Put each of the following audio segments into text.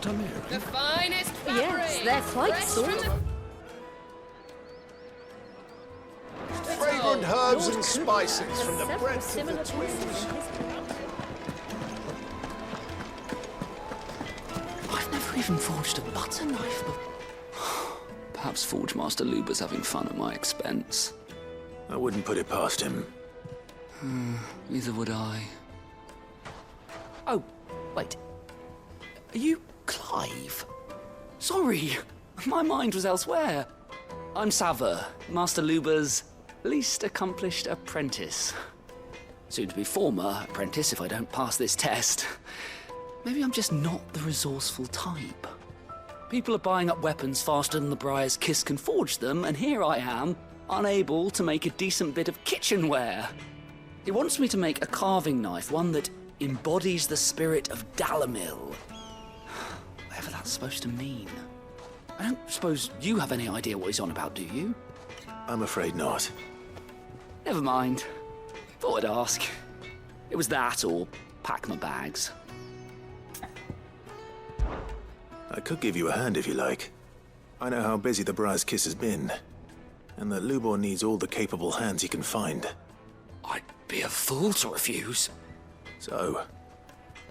Dalimil. The finest fabric. Yes, they're quite fresh sort from of. the- Fragrant herbs Lord and Clive spices has from the several breadth of similar the pieces twins. in his I've never even forged a butter knife before. Perhaps Forge Master Lubor's having fun at my expense. I wouldn't put it past him. Neither would I. Oh, wait. Are you Clive? Sorry, my mind was elsewhere. I'm Sava, Master Lubor's least accomplished apprentice. Soon to be former apprentice if I don't pass this test. Maybe I'm just not the resourceful type. People are buying up weapons faster than the Briar's Kiss can forge them, and here I am, unable to make a decent bit of kitchenware. He wants me to make a carving knife, one that embodies the spirit of Dalimil. Whatever that's supposed to mean. I don't suppose you have any idea what he's on about, do you? I'm afraid not. Never mind. Thought I'd ask. It was that or pack my bags. I could give you a hand if you like. I know how busy the Briar's Kiss has been, and that Lubor needs all the capable hands he can find. I'd be a fool to refuse. So,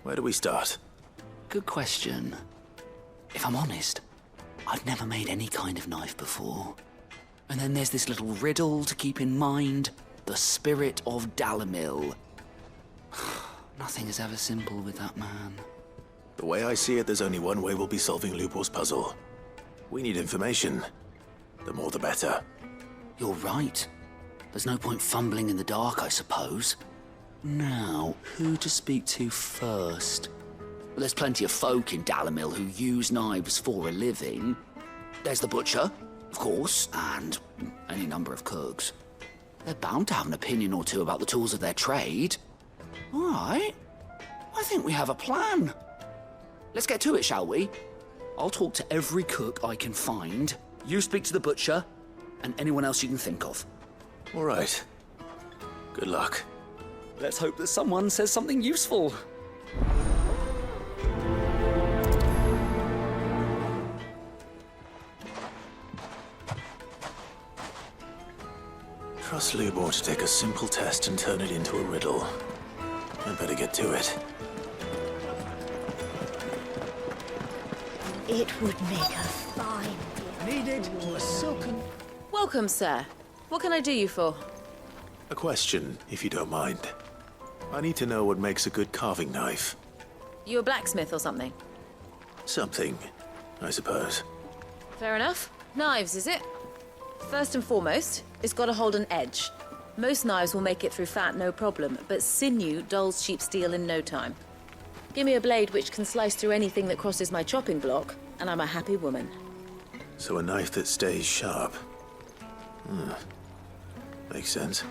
where do we start? Good question. If I'm honest, I've never made any kind of knife before. And then there's this little riddle to keep in mind. The spirit of Dalimil. Nothing is ever simple with that man. The way I see it, there's only one way we'll be solving Lubor's puzzle. We need information. The more the better. You're right. There's no point fumbling in the dark, I suppose. Now, who to speak to first? Well, there's plenty of folk in Dalimil who use knives for a living. There's the butcher, of course, and any number of cooks. They're bound to have an opinion or two about the tools of their trade. All right. I think we have a plan. Let's get to it, shall we? I'll talk to every cook I can find. You speak to the butcher, and anyone else you can think of. All right. Good luck. Let's hope that someone says something useful. Trust Lubor to take a simple test and turn it into a riddle. I'd better get to it. It would make a fine Needed a silken... Welcome, sir. What can I do you for? A question, if you don't mind. I need to know what makes a good carving knife. You a blacksmith or something? Something, I suppose. Fair enough. Knives, is it? First and foremost, it's got to hold an edge. Most knives will make it through fat, no problem, but sinew dulls cheap steel in no time. Give me a blade which can slice through anything that crosses my chopping block, and I'm a happy woman. So a knife that stays sharp. Makes sense.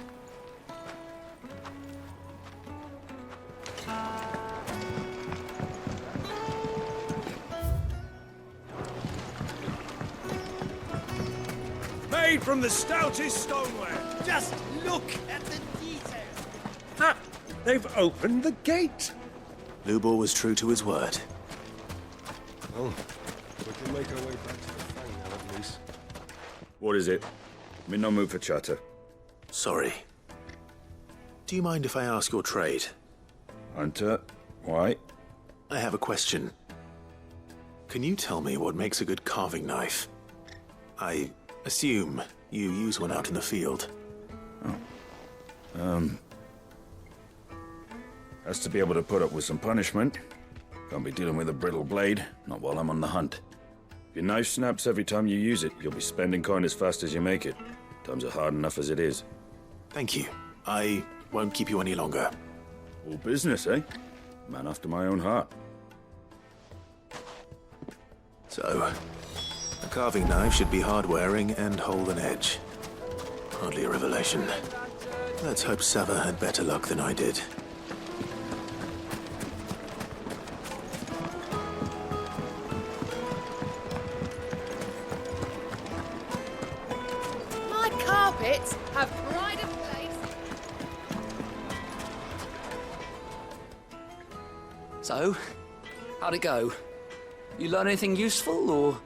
Made from the stoutest stoneware. Just look at the detail. Ha! They've opened the gate. Lubor was true to his word. Well, we can make our way back to the Fang now, at least. What is it? I'm in no mood for chatter. Sorry. Do you mind if I ask your trade? Hunter, why? I have a question. Can you tell me what makes a good carving knife? I assume you use one out in the field. Has to be able to put up with some punishment. Can't be dealing with a brittle blade, not while I'm on the hunt. If your knife snaps every time you use it, you'll be spending coin as fast as you make it. Times are hard enough as it is. Thank you. I won't keep you any longer. All business, eh? Man after my own heart. So, a carving knife should be hard-wearing and hold an edge. Hardly a revelation. Let's hope Sava had better luck than I did. My carpets have pride of place. So, how'd it go? You learn anything useful, or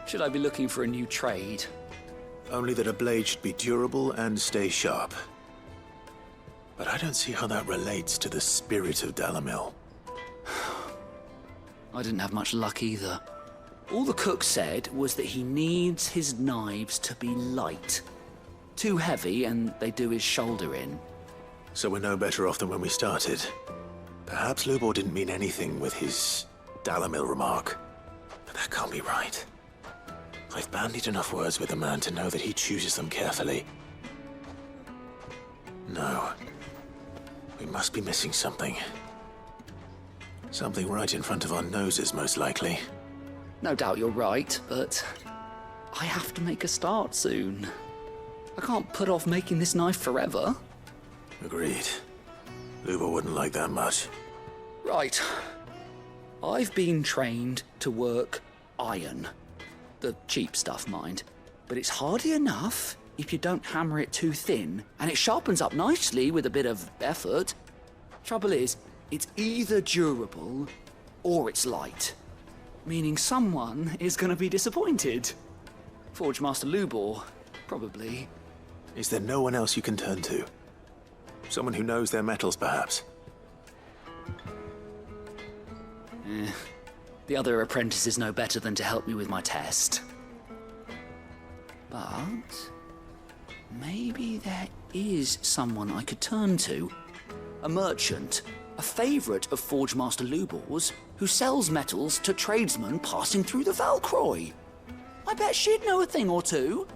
should I be looking for a new trade? Only that a blade should be durable and stay sharp. But I don't see how that relates to the spirit of Dalimil. I didn't have much luck either. All the cook said was that he needs his knives to be light. Too heavy and they do his shoulder in. So we're no better off than when we started. Perhaps Lubor didn't mean anything with his Dalimil remark. But that can't be right. I've bandied enough words with the man to know that he chooses them carefully. No. We must be missing something. Something right in front of our noses, most likely. No doubt you're right, but I have to make a start soon. I can't put off making this knife forever. Agreed. Lubor wouldn't like that much. Right. I've been trained to work iron. The cheap stuff, mind. But it's hardy enough if you don't hammer it too thin, and it sharpens up nicely with a bit of effort. Trouble is, it's either durable or it's light. Meaning someone is going to be disappointed. Forge Master Lubor, probably. Is there no one else you can turn to? Someone who knows their metals, perhaps? The other apprentices know better than to help me with my test. But maybe there is someone I could turn to. A merchant, a favourite of Forge Master Lubor's, who sells metals to tradesmen passing through the Valcroy. I bet she'd know a thing or two.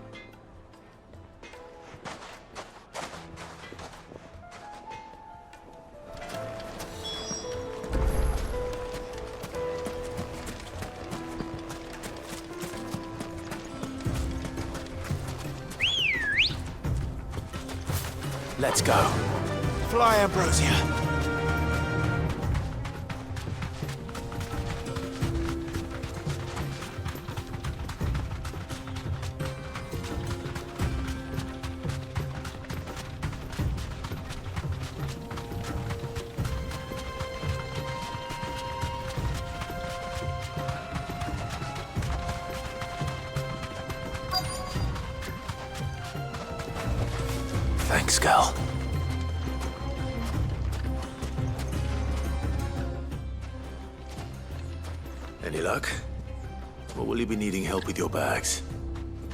Let's go. Fly, Ambrosia. Thanks, girl. Any luck? Or will you be needing help with your bags?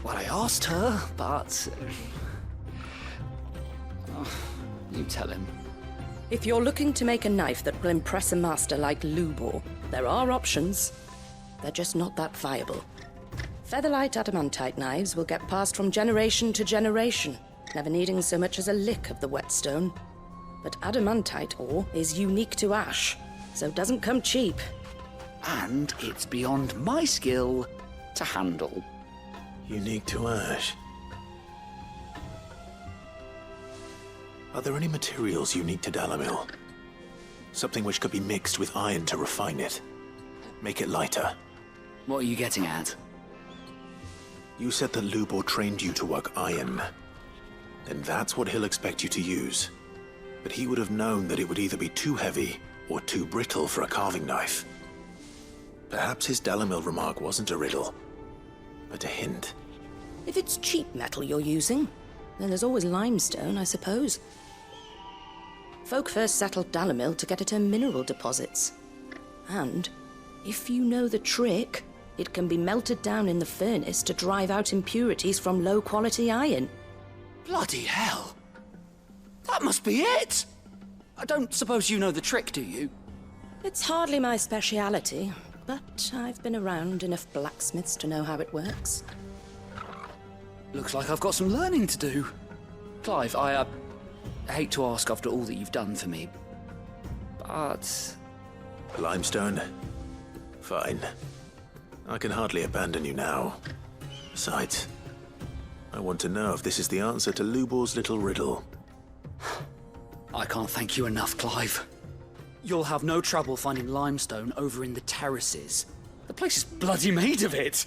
Well, I asked her, but... you tell him. If you're looking to make a knife that will impress a master like Lubor, there are options. They're just not that viable. Featherlight adamantite knives will get passed from generation to generation, never needing so much as a lick of the whetstone. But adamantite ore is unique to ash, so it doesn't come cheap. And it's beyond my skill to handle. Unique to ash. Are there any materials unique to Dalimil? Something which could be mixed with iron to refine it. Make it lighter. What are you getting at? You said that Lubor trained you to work iron. Then that's what he'll expect you to use. But he would have known that it would either be too heavy or too brittle for a carving knife. Perhaps his Dalimil remark wasn't a riddle, but a hint. If it's cheap metal you're using, then there's always limestone, I suppose. Folk first settled Dalimil to get at her mineral deposits. And, if you know the trick, it can be melted down in the furnace to drive out impurities from low-quality iron. Bloody hell! That must be it! I don't suppose you know the trick, do you? It's hardly my speciality, but I've been around enough blacksmiths to know how it works. Looks like I've got some learning to do. Clive, I hate to ask after all that you've done for me, but... Limestone? Fine. I can hardly abandon you now. Besides, I want to know if this is the answer to Lubor's little riddle. I can't thank you enough, Clive. You'll have no trouble finding limestone over in the terraces. The place is bloody made of it.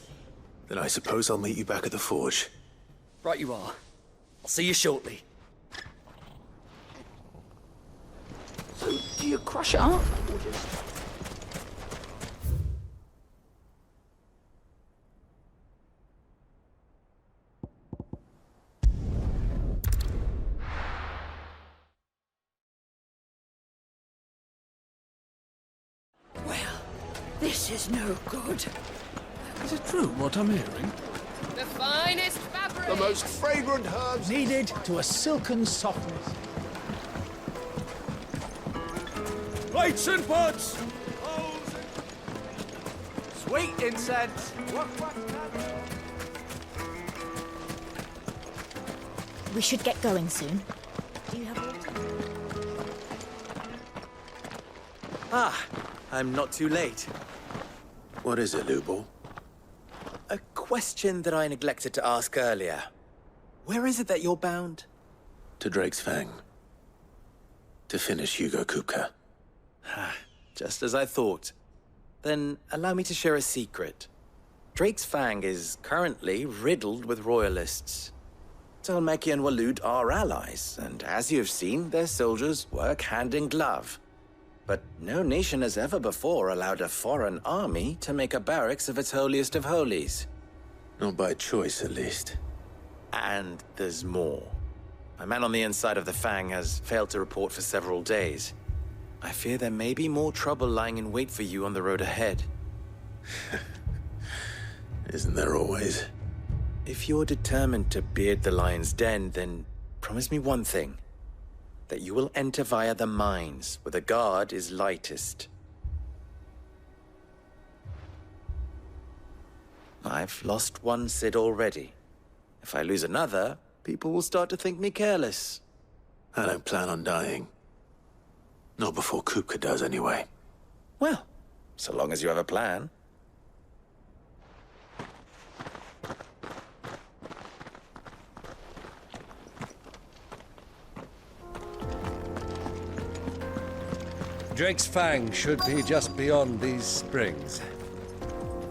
Then I suppose I'll meet you back at the forge. Right you are. I'll see you shortly. So, do you crush it up? Or just... This is no good. Is it true what I'm hearing? The finest fabric! The most fragrant herbs Needed to a silken softness. Lights and buds! sweet incense. We should get going soon. Do you have water? Ah, I'm not too late. What is it, Lubor? A question that I neglected to ask earlier. Where is it that you're bound? To Drake's Fang. To finish Hugo Kupka. Just as I thought. Then allow me to share a secret. Drake's Fang is currently riddled with royalists. Talmeki and Waloed are allies, and as you have seen, their soldiers work hand in glove. But no nation has ever before allowed a foreign army to make a barracks of its holiest of holies. Not by choice, at least. And there's more. A man on the inside of the Fang has failed to report for several days. I fear there may be more trouble lying in wait for you on the road ahead. Isn't there always? If you're determined to beard the lion's den, then promise me one thing. That you will enter via the mines, where the guard is lightest. I've lost one Cid already. If I lose another, people will start to think me careless. I don't plan on dying. Not before Kupka does, anyway. Well, so long as you have a plan. Drake's Fang should be just beyond these springs.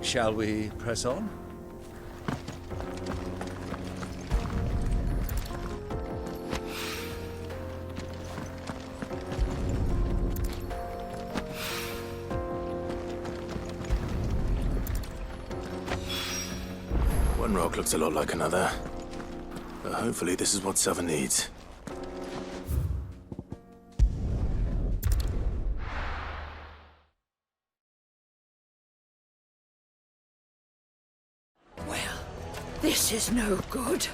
Shall we press on? One rock looks a lot like another. But hopefully this is what Sava needs. This is no good.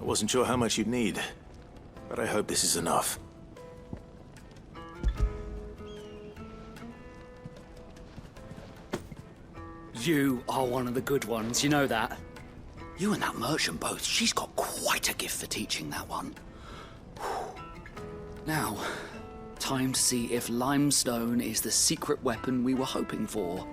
I wasn't sure how much you'd need, but I hope this is enough. You are one of the good ones, you know that? You and that merchant both, she's got quite a gift for teaching that one. Now, time to see if limestone is the secret weapon we were hoping for.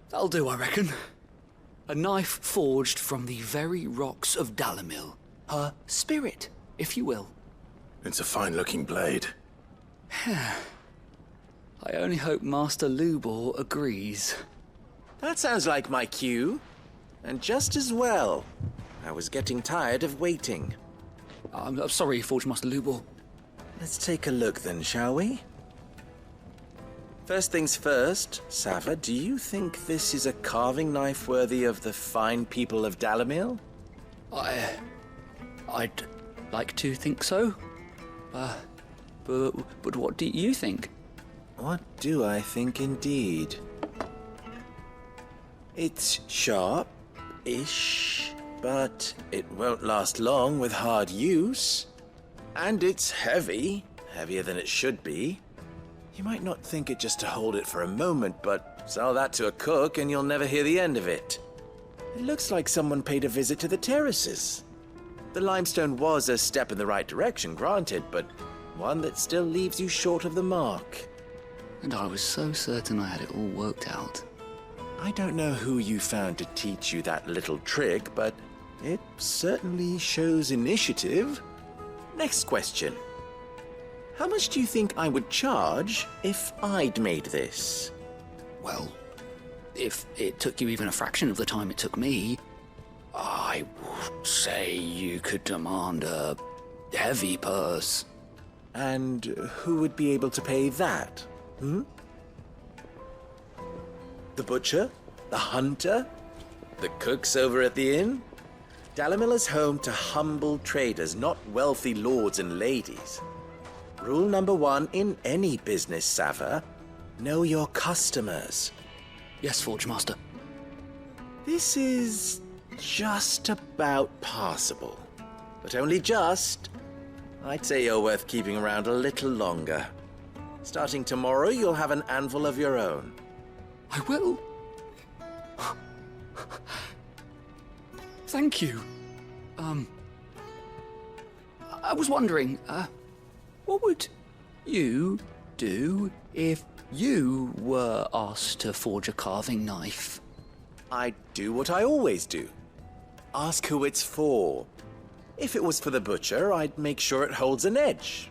That'll do, I reckon. A knife forged from the very rocks of Dalimil. Her spirit, if you will. It's a fine-looking blade. I only hope Master Lubor agrees. That sounds like my cue. And just as well. I was getting tired of waiting. I'm sorry, Forge Master Lubor. Let's take a look then, shall we? First things first, Sava, do you think this is a carving knife worthy of the fine people of Dalimil? I'd like to think so. But what do you think? What do I think indeed? It's sharp-ish, but it won't last long with hard use. And it's heavy, heavier than it should be. You might not think it just to hold it for a moment, but sell that to a cook and you'll never hear the end of it. It looks like someone paid a visit to the terraces. The limestone was a step in the right direction, granted, but one that still leaves you short of the mark. And I was so certain I had it all worked out. I don't know who you found to teach you that little trick, but it certainly shows initiative. Next question. How much do you think I would charge if I'd made this? Well, if it took you even a fraction of the time it took me, I would say you could demand a heavy purse. And who would be able to pay that? Hmm? The butcher? The hunter? The cooks over at the inn? Dalimil is home to humble traders, not wealthy lords and ladies. Rule number 1 in any business, Sava: know your customers. Yes, Forge Master. This is just about passable. But only just. I'd say you're worth keeping around a little longer. Starting tomorrow, you'll have an anvil of your own. I will. Thank you. I was wondering, what would you do if you were asked to forge a carving knife? I'd do what I always do. Ask who it's for. If it was for the butcher, I'd make sure it holds an edge.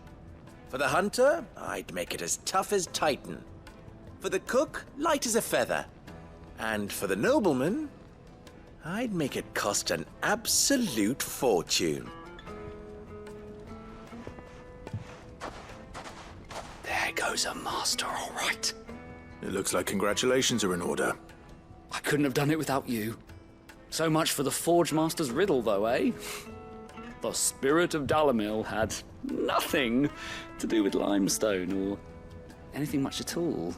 For the hunter, I'd make it as tough as Titan. For the cook, light as a feather. And for the nobleman, I'd make it cost an absolute fortune. There goes a master, all right. It looks like congratulations are in order. I couldn't have done it without you. So much for the Forge Master's riddle, though, eh? The spirit of Dalimil had nothing to do with limestone or anything much at all.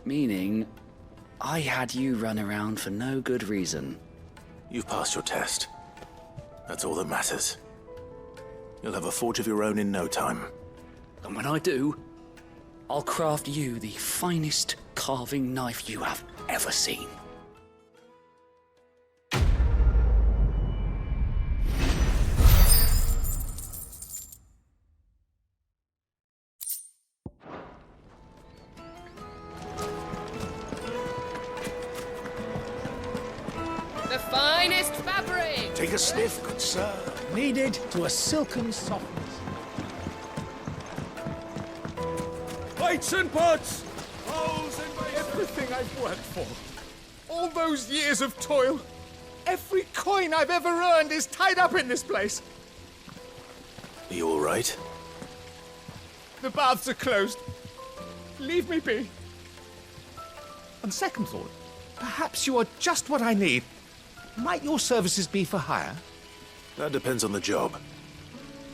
Meaning, I had you run around for no good reason. You've passed your test. That's all that matters. You'll have a forge of your own in no time. And when I do, I'll craft you the finest carving knife you have ever seen. The finest fabric! Take a sniff, good sir. Kneaded to a silken softness. Plates and pots! Bowls and basins! Everything I've worked for. All those years of toil. Every coin I've ever earned is tied up in this place. Are you all right? The baths are closed. Leave me be. On second thought, perhaps you are just what I need. Might your services be for hire? That depends on the job.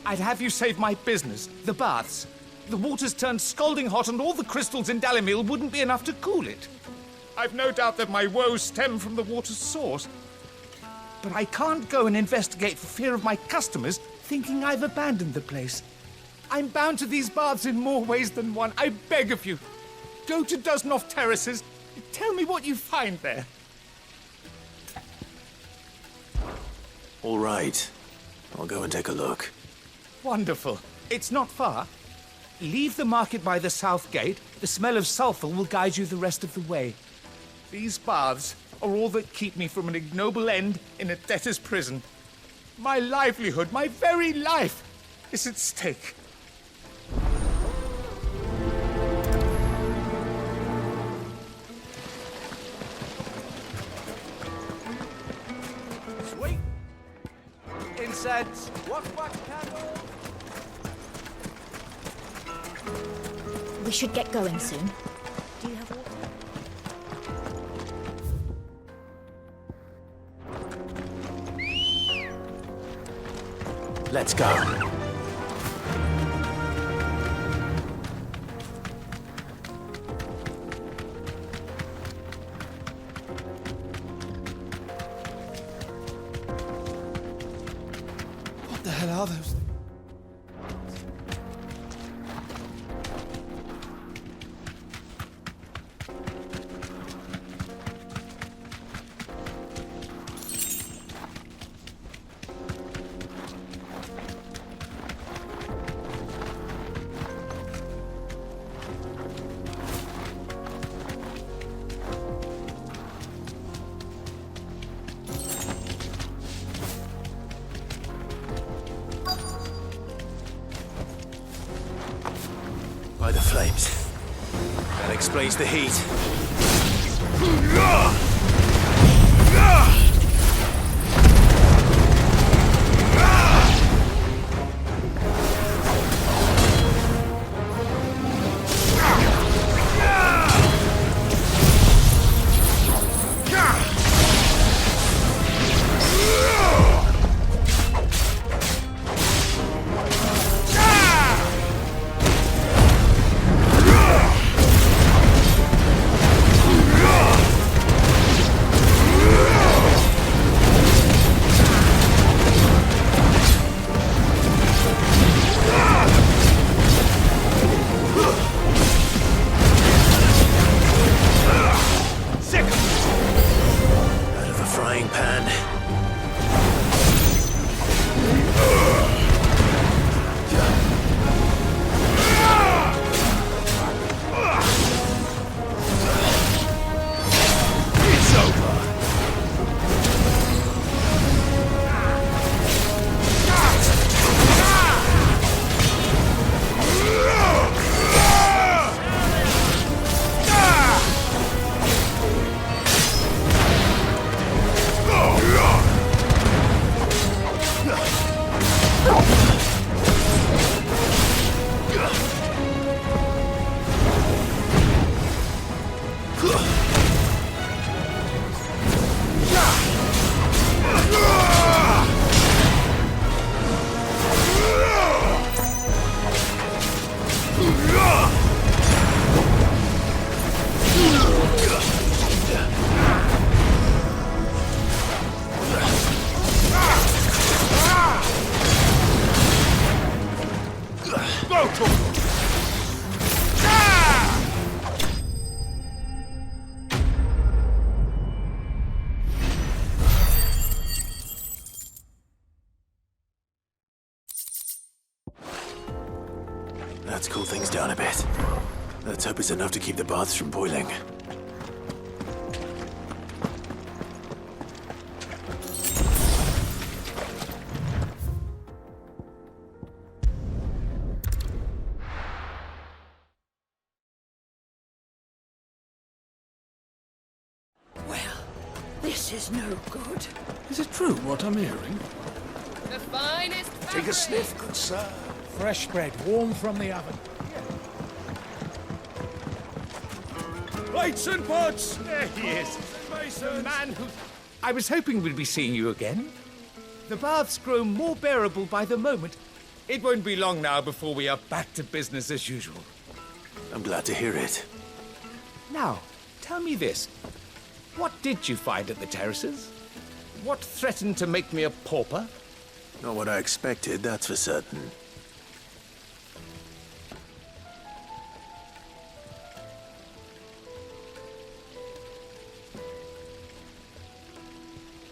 I'd have you save my business, the baths. The water's turned scalding hot and all the crystals in Dalimil wouldn't be enough to cool it. I've no doubt that my woes stem from the water's source. But I can't go and investigate for fear of my customers thinking I've abandoned the place. I'm bound to these baths in more ways than one. I beg of you. Go to Dusnoff Terraces. Tell me what you find there. All right. I'll go and take a look. Wonderful. It's not far. Leave the market by the south gate. The smell of sulfur will guide you the rest of the way. These baths are all that keep me from an ignoble end in a debtor's prison. My livelihood, my very life, is at stake. Sweet incense, wax candle. We should get going soon. Do you have water? Let's go. What the hell are those? By the flames. That explains the heat. That's cooled things down a bit. Let's hope it's enough to keep the baths from boiling. This is no good. Is it true what I'm hearing? The finest Take a sniff, good sir. Fresh bread, warm from the oven. Plates and pots! There he is. The Masons! man who... I was hoping we'd be seeing you again. The baths grow more bearable by the moment. It won't be long now before we are back to business as usual. I'm glad to hear it. Now, tell me this. What did you find at the terraces? What threatened to make me a pauper? Not what I expected, that's for certain.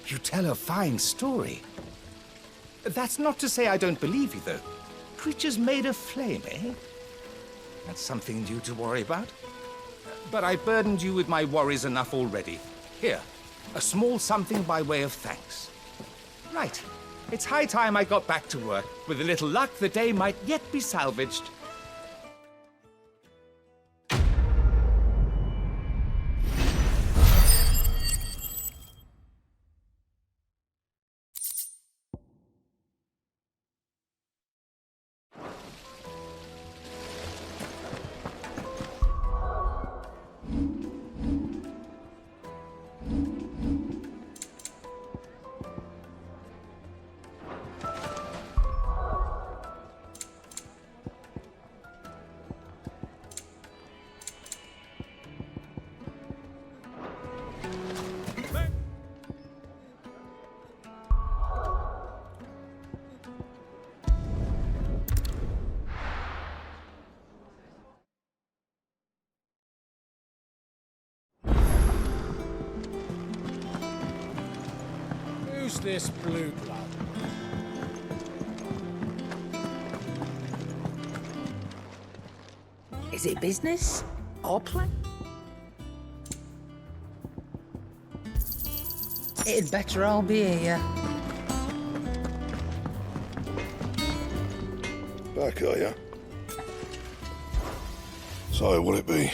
You tell a fine story. That's not to say I don't believe you, though. Creatures made of flame, eh? That's something new to worry about. But I burdened you with my worries enough already. Here, a small something by way of thanks. Right. It's high time I got back to work. With a little luck, the day might yet be salvaged. Who's this blue blood? Is it business or play? It'd better all be here. Back, are ya? So, what'll it be?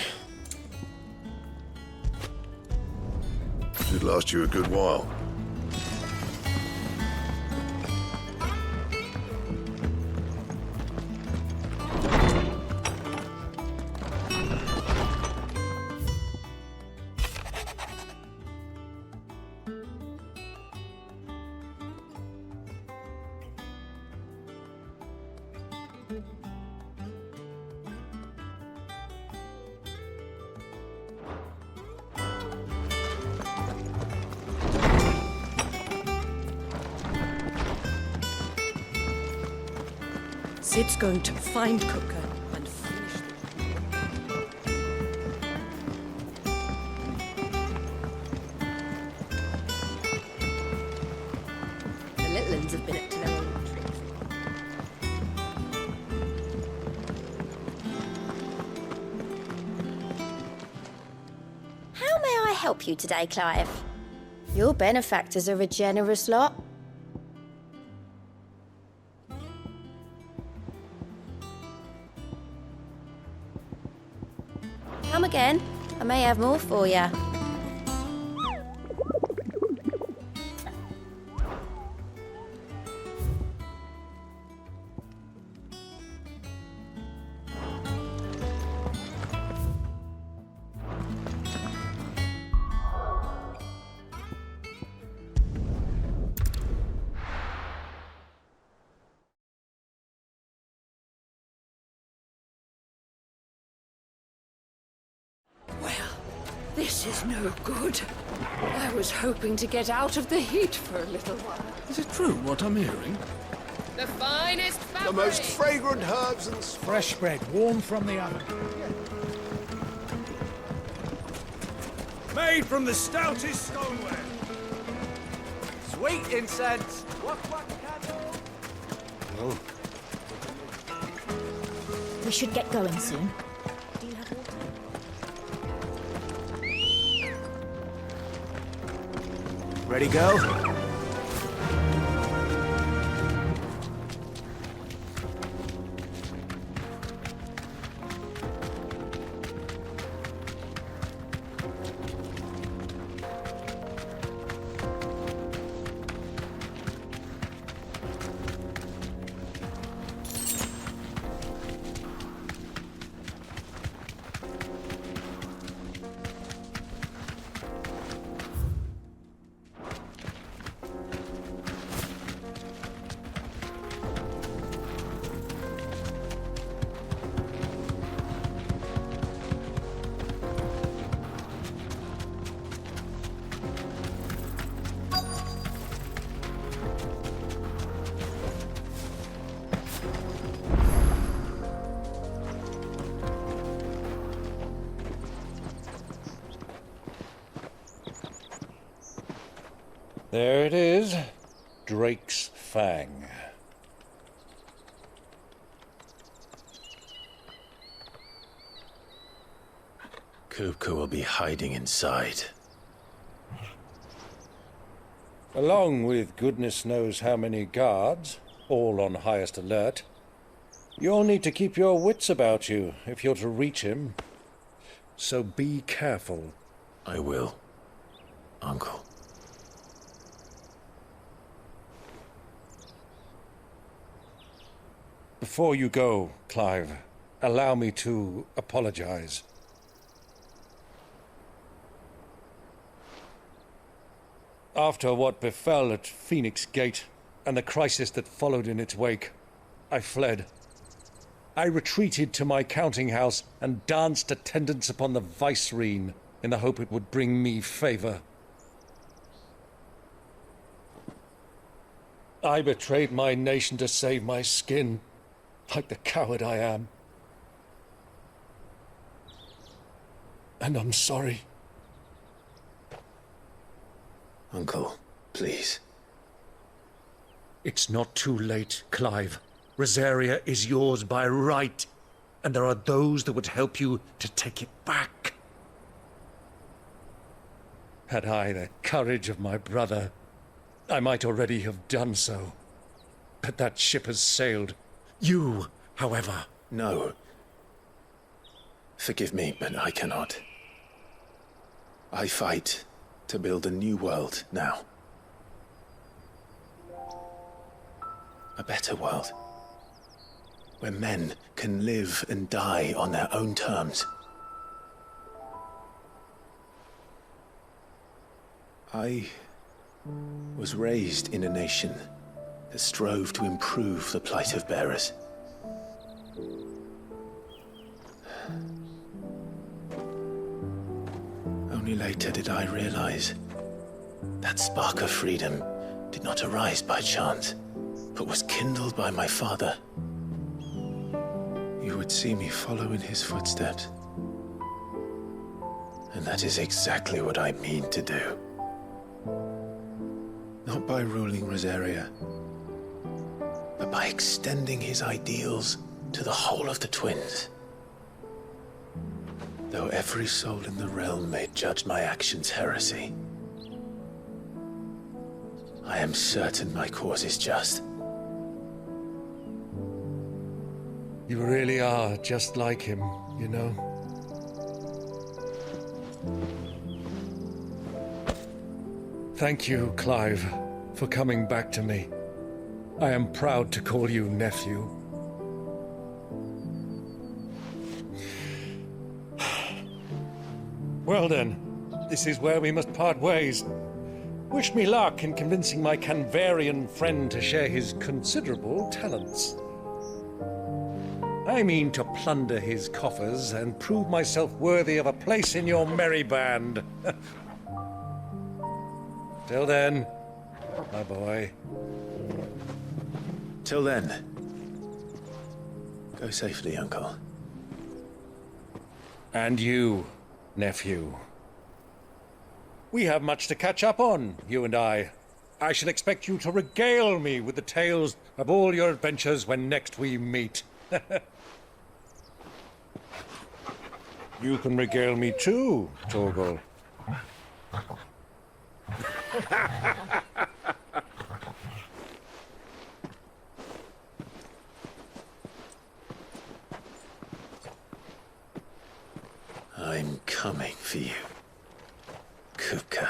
Should last you a good while. Sid's going to find Cooker and finish the... The little uns have been up to their own tricks. How may I help you today, Clive? Your benefactors are a generous lot. Come again. I may have more for you. This is no good. I was hoping to get out of the heat for a little while. Is it true what I'm hearing? The finest fabric. The most fragrant herbs and fresh bread, warm from the oven. Made from the stoutest stoneware. Sweet incense. What candle? Oh. We should get going soon. Do you have water? Ready, go? There it is. Drake's Fang. Kupka will be hiding inside. Along with goodness knows how many guards, all on highest alert. You'll need to keep your wits about you if you're to reach him. So be careful. I will, Uncle. Before you go, Clive, allow me to apologize. After what befell at Phoenix Gate and the crisis that followed in its wake, I fled. I retreated to my counting house and danced attendance upon the vicereine in the hope it would bring me favor. I betrayed my nation to save my skin, like the coward I am. And I'm sorry. Uncle, please. It's not too late, Clive. Rosaria is yours by right, and there are those that would help you to take it back. Had I the courage of my brother, I might already have done so. But that ship has sailed. You, however... No. Forgive me, but I cannot. I fight to build a new world now. A better world. Where men can live and die on their own terms. I was raised in a nation that strove to improve the plight of bearers. Only later did I realize that spark of freedom did not arise by chance, but was kindled by my father. You would see me follow in his footsteps. And that is exactly what I mean to do. Not by ruling Rosaria, but by extending his ideals to the whole of the twins. Though every soul in the realm may judge my actions heresy, I am certain my cause is just. You really are just like him, you know? Thank you, Clive, for coming back to me. I am proud to call you nephew. Well then, this is where we must part ways. Wish me luck in convincing my Canvarian friend to share his considerable talents. I mean to plunder his coffers and prove myself worthy of a place in your merry band. Till then, my boy. Till then, go safely, Uncle. And you, nephew. We have much to catch up on, you and I. I shall expect you to regale me with the tales of all your adventures when next we meet. You can regale me too, Torgal. I'm coming for you, Kupka.